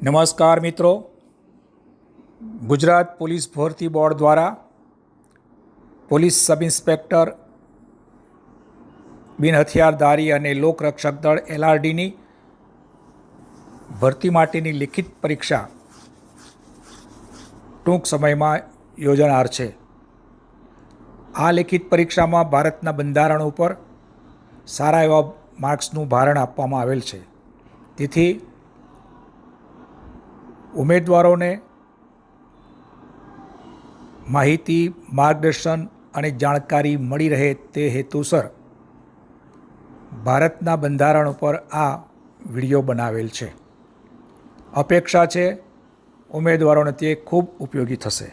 નમસ્કાર મિત્રો, ગુજરાત પોલીસ ભરતી બોર્ડ દ્વારા પોલીસ સબ ઇન્સ્પેક્ટર, બિન હથિયારધારી અને લોકરક્ષક દળ LRDની ભરતી માટેની લિખિત પરીક્ષા ટૂંક સમયમાં યોજાનાર છે. આ લિખિત પરીક્ષામાં ભારતના બંધારણ ઉપર સારા એવા માર્ક્સનું ભારણ આપવામાં આવેલ છે. તેથી ઉમેદવારોને માહિતી, માર્ગદર્શન અને જાણકારી મળી રહે તે હેતુસર ભારતના બંધારણ ઉપર આ વિડીયો બનાવેલ છે. અપેક્ષા છે ઉમેદવારોને તે ખૂબ ઉપયોગી થશે.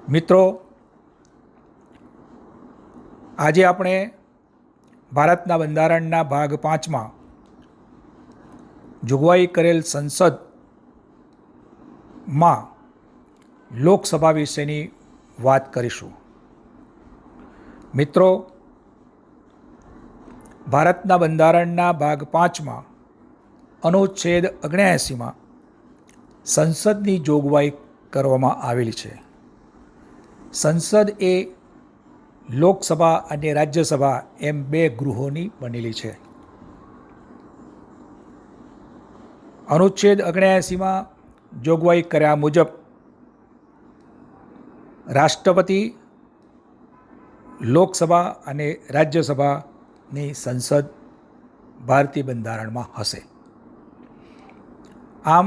મિત્રો, આજે આપણે ભારતના બંધારણના ભાગ 5માં જોગવાઈ કરેલ સંસદમાં લોકસભા વિશેની વાત કરીશું. મિત્રો, ભારતના બંધારણના ભાગ 5માં અનુચ્છેદ 79માં સંસદની જોગવાઈ કરવામાં આવેલી છે. સંસદ એ લોકસભા અને રાજ્યસભા એમ બે ગૃહોની બનેલી છે. અનુચ્છેદ 79માં જોગવાઈ કર્યા મુજબ રાષ્ટ્રપતિ, લોકસભા અને રાજ્યસભાની સંસદ ભારતીય બંધારણમાં હશે. આમ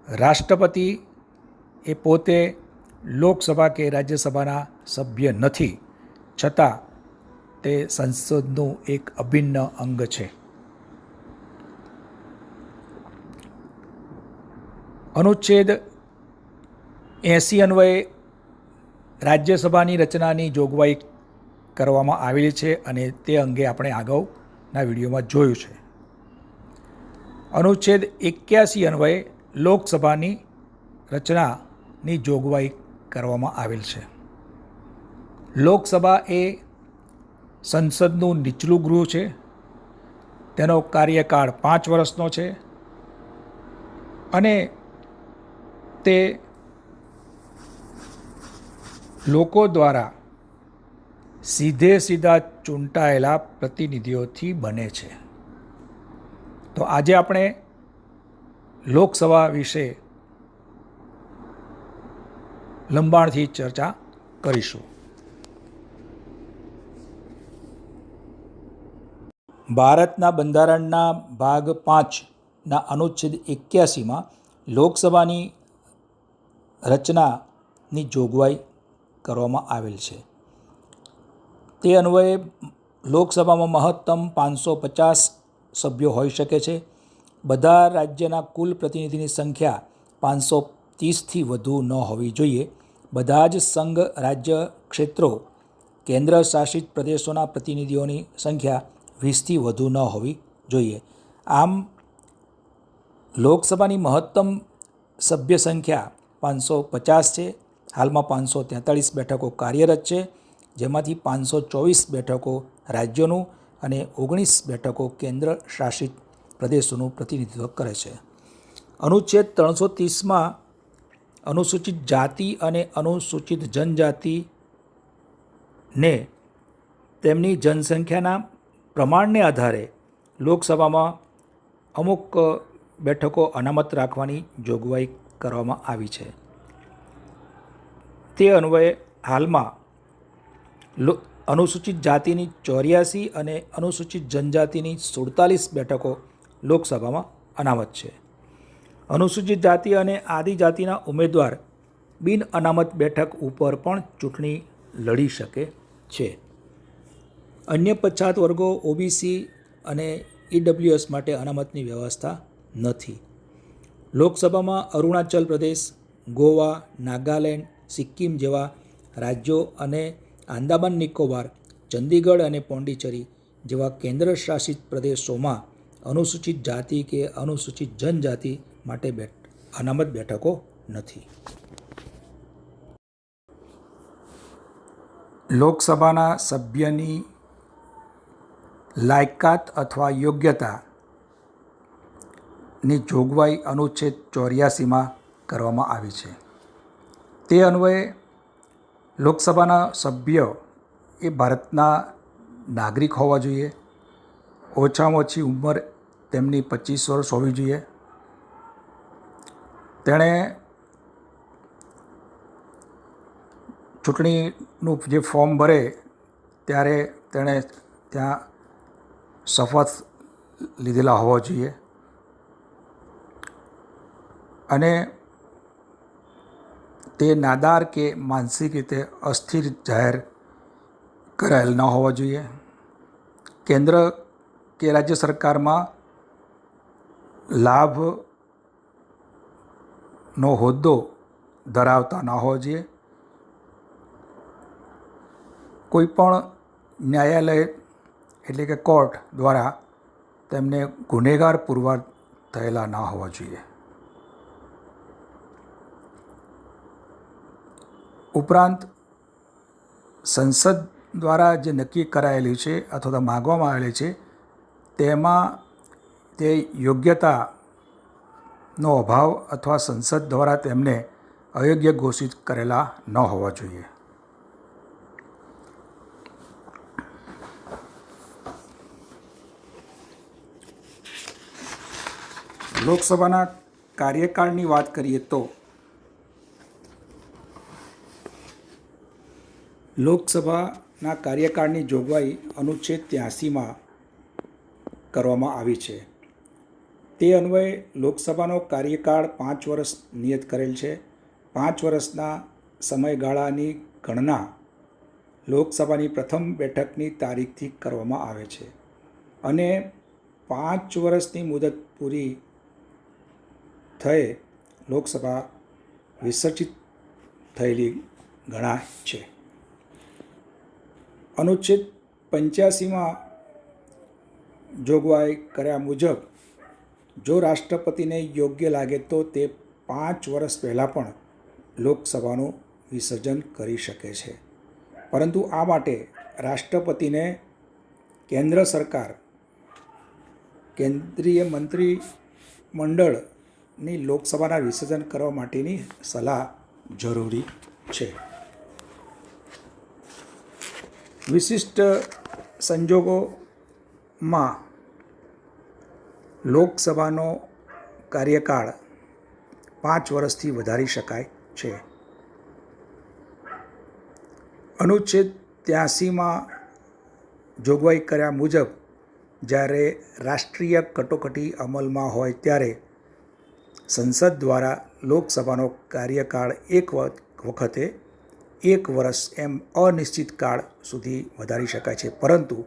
રાષ્ટ્રપતિ એ પોતે લોકસભા કે રાજ્યસભાના સભ્ય નથી, છતાં તે સંસદનું એક અભિન્ન અંગ છે. અનુચ્છેદ 80 અન્વયે રાજ્યસભાની રચનાની જોગવાઈ કરવામાં આવેલી છે અને તે અંગે આપણે અગાઉના વિડીયોમાં જોયું છે. અનુચ્છેદ 81 અન્વયે લોકસભાની રચનાની જોગવાઈ કરવામાં આવેલ છે. લોકસભા એ સંસદનું નીચલું ગૃહ છે. તેનો કાર્યકાળ 5 વર્ષનો છે અને તે લોકો દ્વારા સીધા ચૂંટાયેલા પ્રતિનિધિઓથી બને છે. તો આજે આપણે લોકસભા વિશે લંબાણથી ચર્ચા કરીશું. ભારતના બંધારણના ભાગ 5ના અનુચ્છેદ 81માં લોકસભાની રચનાની જોગવાઈ કરવામાં આવેલ છે. તે અન્વયે લોકસભામાં મહત્તમ 550 સભ્યો હોઈ શકે છે. બધા રાજ્યના કુલ પ્રતિનિધિની સંખ્યા 530થી વધુ ન હોવી જોઈએ. બધા જ સંઘ રાજ્ય ક્ષેત્રો, કેન્દ્ર શાસિત પ્રદેશોના પ્રતિનિધિઓની સંખ્યા 20થી વધુ ન હોવી જોઈએ. આમ લોકસભાની મહત્તમ સભ્ય સંખ્યા 550 છે. હાલમાં 543 બેઠકો કાર્યરત છે, જેમાંથી 524 બેઠકો રાજ્યોનું અને 19 બેઠકો કેન્દ્ર શાસિત પ્રદેશોનું પ્રતિનિધિત્વ કરે છે. અનુચ્છેદ 330માં અનુસૂચિત જાતિ અને અનુસૂચિત જનજાતિને તેમની જનસંખ્યાના પ્રમાણને આધારે લોકસભામાં અમુક બેઠકો અનામત રાખવાની જોગવાઈ કરવામાં આવી છે. તે અન્વયે હાલમાં અનુસૂચિત જાતિની 84 અને અનુસૂચિત જનજાતિની 47 બેઠકો લોકસભામાં અનામત છે. અનુસૂચિત જાતિ અને આદિજાતિના ઉમેદવાર બિન અનામત બેઠક ઉપર પણ ચૂંટણી લડી શકે છે. અન્ય પછાત વર્ગો OBC અને EWS માટે અનામતની વ્યવસ્થા નથી. લોકસભામાં અરુણાચલ પ્રદેશ, ગોવા, નાગાલેન્ડ, સિક્કિમ જેવા રાજ્યો અને આંદામાન નિકોબાર, ચંદીગઢ અને પોંડિચેરી જેવા કેન્દ્ર શાસિત પ્રદેશોમાં અનુસૂચિત જાતિ કે અનુસૂચિત જનજાતિ માટે અનામત બેઠકો નથી. લોકસભાના સભ્યની લાયકાત અથવા યોગ્યતા ની જોગવાઈ અનુચ્છેદ 84માં કરવામાં આવી છે. તે અન્વયે લોકસભાના સભ્ય એ ભારતના નાગરિક હોવા જોઈએ. ઓછામાં ઓછી ઉંમર તેમની 25 વર્ષ હોવી જોઈએ. તેણે ચૂંટણીનું જે ફોર્મ ભરે ત્યારે તેણે ત્યાં શપથ લીધેલા હોવા જોઈએ અને તે નાદાર કે માનસિક રીતે અસ્થિર જાહેર કરાયેલ ન હોવા જોઈએ. કેન્દ્ર કે રાજ્ય સરકારમાં લાભનો હોદ્દો ધરાવતા ન હોવો જોઈએ. કોઈ પણ ન્યાયાલય એટલે કે કોર્ટ દ્વારા તેમને ગુનેગાર પુરવાર થયેલા ન હોવા જોઈએ. ઉપરાંત સંસદ દ્વારા જે નક્કી કરાયેલી છે અથવા તો માગવામાં આવેલી છે તેમાં તે યોગ્યતાનો અભાવ અથવા સંસદ દ્વારા તેમને અયોગ્ય ઘોષિત કરેલા ન હોવા જોઈએ. લોકસભાના કાર્યકાળની વાત કરીએ તો લોકસભાના કાર્યકાળની જોગવાઈ અનુચ્છેદ 83માં કરવામાં આવી છે. તે અન્વયે લોકસભાનો કાર્યકાળ 5 વર્ષ નિયત કરેલ છે. 5 વર્ષના સમયગાળાની ગણના લોકસભાની પ્રથમ બેઠકની તારીખથી કરવામાં આવે છે અને 5 વર્ષની મુદત પૂરી થયે લોકસભા વિસર્જિત થયેલી ગણાય છે. અનુચ્છેદ 85માં જોગવાઈ કર્યા મુજબ જો રાષ્ટ્રપતિને યોગ્ય લાગે તો તે 5 વર્ષ પહેલાં પણ લોકસભાનું વિસર્જન કરી શકે છે, પરંતુ આ માટે રાષ્ટ્રપતિને કેન્દ્ર સરકાર કેન્દ્રીય મંત્રીમંડળની લોકસભાના વિસર્જન કરવા માટેની સલાહ જરૂરી છે. વિશિષ્ટ સંજોગોમાં લોકસભાનો કાર્યકાળ 5 વર્ષથી વધારી શકાય છે. અનુચ્છેદ 83માં જોગવાઈ કર્યા મુજબ જ્યારે રાષ્ટ્રીય કટોકટી અમલમાં હોય ત્યારે સંસદ દ્વારા લોકસભાનો કાર્યકાળ એક વખતે 1 વર્ષ એમ અનિશ્ચિત કાળ સુધી વધારી શકાય છે, પરંતુ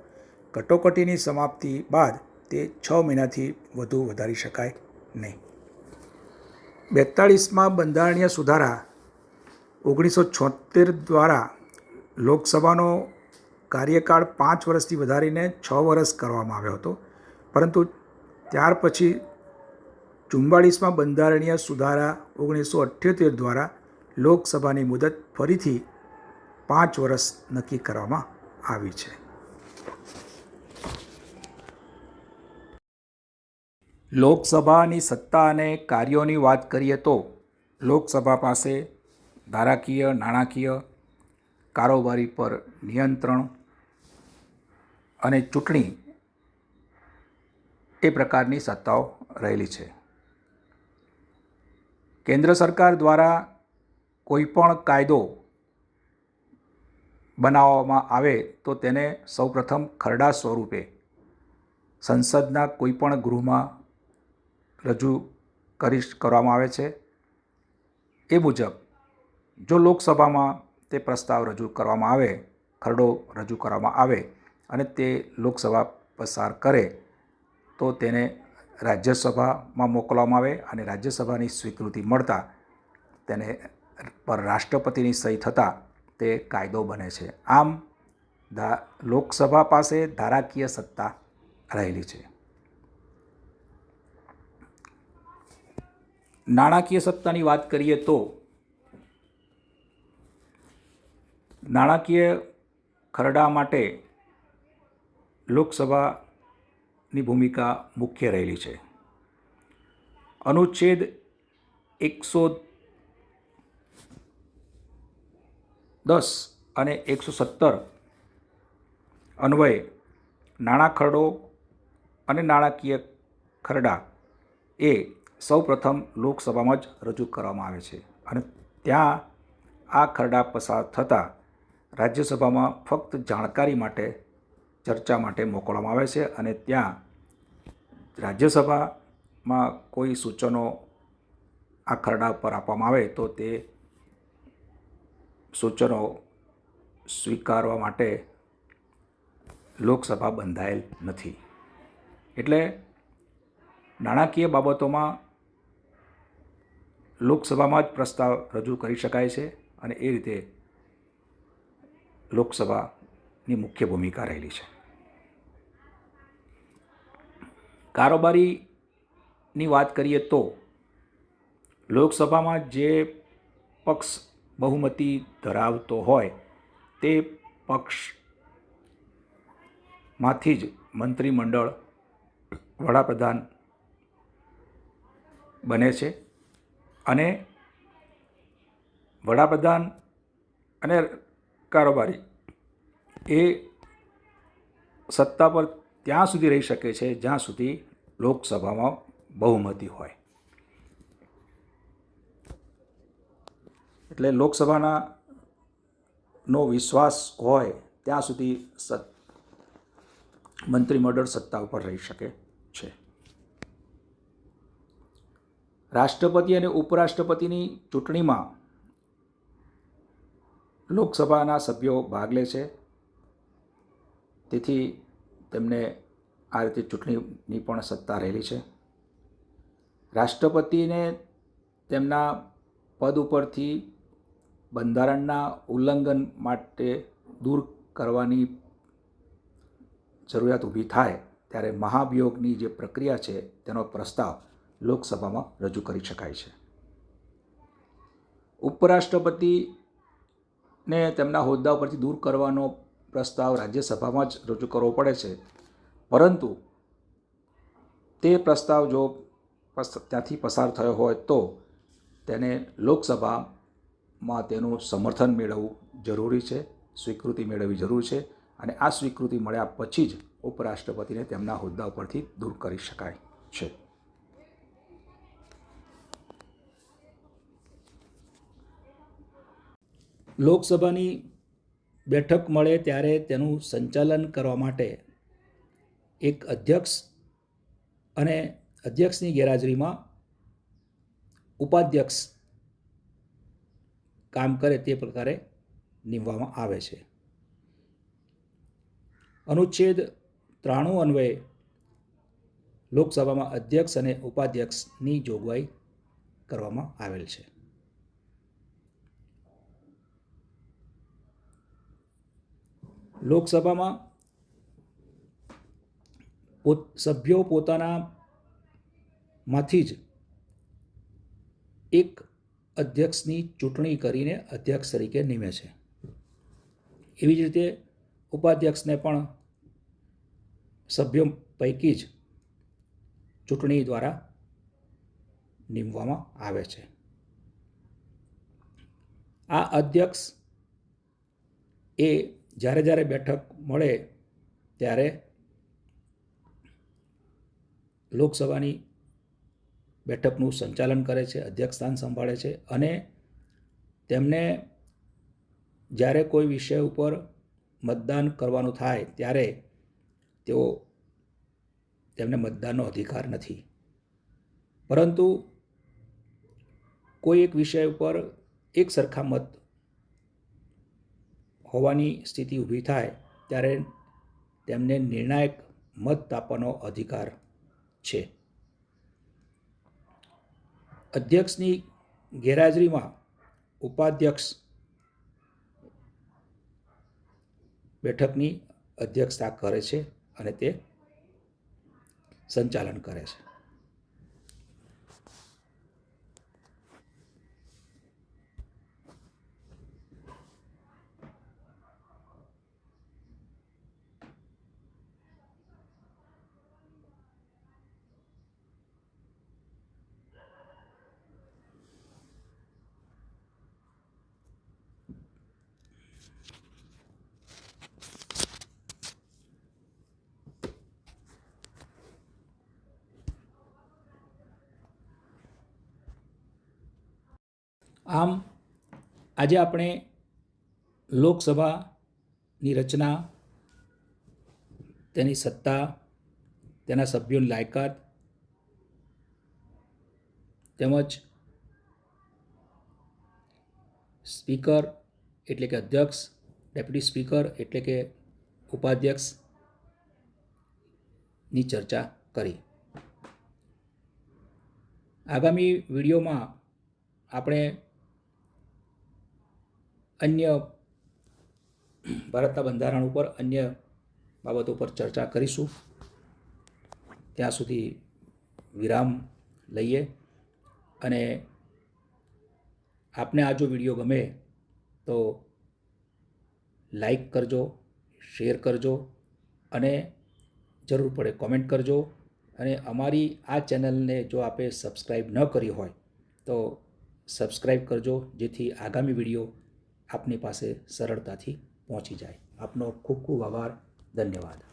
કટોકટીની સમાપ્તિ બાદ તે 6 મહિનાથી વધુ વધારી શકાય નહીં. 42માં બંધારણીય સુધારા 1976 દ્વારા લોકસભાનો કાર્યકાળ 5 વર્ષથી વધારીને 6 વર્ષ કરવામાં આવ્યો હતો, પરંતુ ત્યાર પછી 44માં બંધારણીય સુધારા 1978 દ્વારા લોકસભાની મુદત ફરીથી 5 વર્ષ નક્કી કરવામાં આવી છે. લોકસભાની સત્તા અને કાર્યોની વાત કરીએ તો લોકસભા પાસે ધારાકીય, નાણાકીય, કારોબારી પર નિયંત્રણ અને ચૂંટણી એ પ્રકારની સત્તાઓ રહેલી છે. કેન્દ્ર સરકાર દ્વારા કોઈ પણ કાયદો બનાવવામાં આવે તો તેને સૌપ્રથમ ખરડા સ્વરૂપે સંસદના કોઈ પણ ગૃહમાં રજૂ કરવામાં આવે છે. એ મુજબ જો લોકસભામાં તે પ્રસ્તાવ રજૂ કરવામાં આવે, ખરડો રજૂ કરવામાં આવે અને તે લોકસભા પસાર કરે તો તેને રાજ્યસભામાં મોકલવામાં આવે અને રાજ્યસભાની સ્વીકૃતિ મળતા તેને પર રાષ્ટ્રપતિની સહી થતાં તે કાયદો બને છે. આમ લોકસભા પાસે ધારાકીય સત્તા રહેલી છે. નાણાકીય સત્તાની વાત કરીએ તો નાણાકીય ખરડા માટે લોકસભાની ભૂમિકા મુખ્ય રહેલી છે. અનુચ્છેદ 110 અને 117 અન્વયે નાણાં ખરડો અને નાણાકીય ખરડા એ સૌપ્રથમ લોકસભામાં જ રજૂ કરવામાં આવે છે અને ત્યાં આ ખરડા પસાર થતાં રાજ્યસભામાં ફક્ત જાણકારી માટે ચર્ચા માટે મોકલવામાં આવે છે અને ત્યાં રાજ્યસભામાં કોઈ સૂચનો આ ખરડા પર આપવામાં આવે તો તે સૂચનો સ્વીકારવા માટે લોકસભા બંધાયેલ નથી. એટલે નાણાકીય બાબતોમાં લોકસભામાં જ પ્રસ્તાવ રજૂ કરી શકાય છે અને એ રીતે લોકસભાની મુખ્ય ભૂમિકા રહેલી છે. કારોબારીની વાત કરીએ તો લોકસભામાં જે પક્ષ બહુમતી ધરાવતો હોય તે પક્ષમાંથી જ મંત્રીમંડળ વડાપ્રધાન બને છે અને વડાપ્રધાન અને કારોબારી એ સત્તા પર ત્યાં સુધી રહી શકે છે જ્યાં સુધી લોકસભામાં બહુમતી હોય. એટલે લોકસભાના નો વિશ્વાસ હોય ત્યાં સુધી મંત્રીમંડળ સત્તા ઉપર રહી શકે છે. રાષ્ટ્રપતિ અને ઉપરાષ્ટ્રપતિની ચૂંટણીમાં લોકસભાના સભ્યો ભાગ લે છે, તેથી તેમને આ રીતે ચૂંટણીની પણ સત્તા રહેલી છે. રાષ્ટ્રપતિને તેમના પદ ઉપરથી બંધારણના ઉલ્લંઘન માટે દૂર કરવાની જરૂરિયાત ઊભી થાય ત્યારે મહાભિયોગની જે પ્રક્રિયા છે તેનો પ્રસ્તાવ લોકસભામાં રજૂ કરી શકાય છે. ઉપરાષ્ટ્રપતિને તેમના હોદ્દા પરથી દૂર કરવાનો પ્રસ્તાવ રાજ્યસભામાં જ રજૂ કરવો પડે છે, પરંતુ તે પ્રસ્તાવ જો ત્યાંથી પસાર થયો હોય તો તેને લોકસભામાં તેનું સમર્થન મેળવવું જરૂરી છે, સ્વીકૃતિ મેળવવી જરૂરી છે અને આ સ્વીકૃતિ મળ્યા પછી જ ઉપરાષ્ટ્રપતિને તેમના હોદ્દા ઉપરથી દૂર કરી શકાય છે. લોકસભાની બેઠક મળે ત્યારે તેનું સંચાલન કરવા માટે એક અધ્યક્ષ અને અધ્યક્ષની ગેરહાજરીમાં ઉપાધ્યક્ષ કામ કરે તે પ્રકારે નીમવામાં આવે છે. અનુચ્છેદ 93 અન્વયે લોકસભામાં અધ્યક્ષ અને ઉપાધ્યક્ષની જોગવાઈ કરવામાં આવેલ છે. લોકસભામાં સભ્યો પોતાના માંથી જ એક અધ્યક્ષની ચૂંટણી કરીને અધ્યક્ષ તરીકે નિમે છે. એવી જ રીતે ઉપાધ્યક્ષને પણ સભ્યો પૈકી જ ચૂંટણી દ્વારા નિમવામાં આવે છે. આ અધ્યક્ષ એ જ્યારે જ્યારે બેઠક મળે ત્યારે લોકસભાની બેઠકનું સંચાલન કરે છે, અધ્યક્ષ સ્થાન સંભાળે છે અને તેમને જ્યારે કોઈ વિષય ઉપર મતદાન કરવાનું થાય ત્યારે તેમને મતદાનનો અધિકાર નથી, પરંતુ કોઈ એક વિષય ઉપર એક સરખા મત હોવાની સ્થિતિ ઊભી થાય ત્યારે તેમને નિર્ણાયક મત આપવાનો અધિકાર છે. અધ્યક્ષની ગેરહાજરીમાં ઉપાધ્યક્ષ બેઠકની અધ્યક્ષતા કરે છે અને તે સંચાલન કરે છે. આમ આજે આપણે લોકસભાની રચના, તેની સત્તા, તેના સભ્યોની લાયકાત તેમજ સ્પીકર એટલે કે અધ્યક્ષ, ડેપ્યુટી સ્પીકર એટલે કે ઉપાધ્યક્ષની ચર્ચા કરી. આગામી વિડીયોમાં આપણે અન્ય ભારતના બંધારણ ઉપર અન્ય બાબતો પર ચર્ચા કરીશું. ત્યાં સુધી વિરામ લઈએ અને આપને આ જો વિડીયો ગમે તો લાઈક કરજો, શેર કરજો અને જરૂર પડે કોમેન્ટ કરજો. અને અમારી આ ચેનલને જો આપે સબસ્ક્રાઈબ ન કરી હોય તો સબસ્ક્રાઈબ કરજો, જેથી આગામી વિડીયો આપની પાસે સરળતાથી પહોંચી જાય. આપનો ખૂબ ખૂબ આભાર. ધન્યવાદ.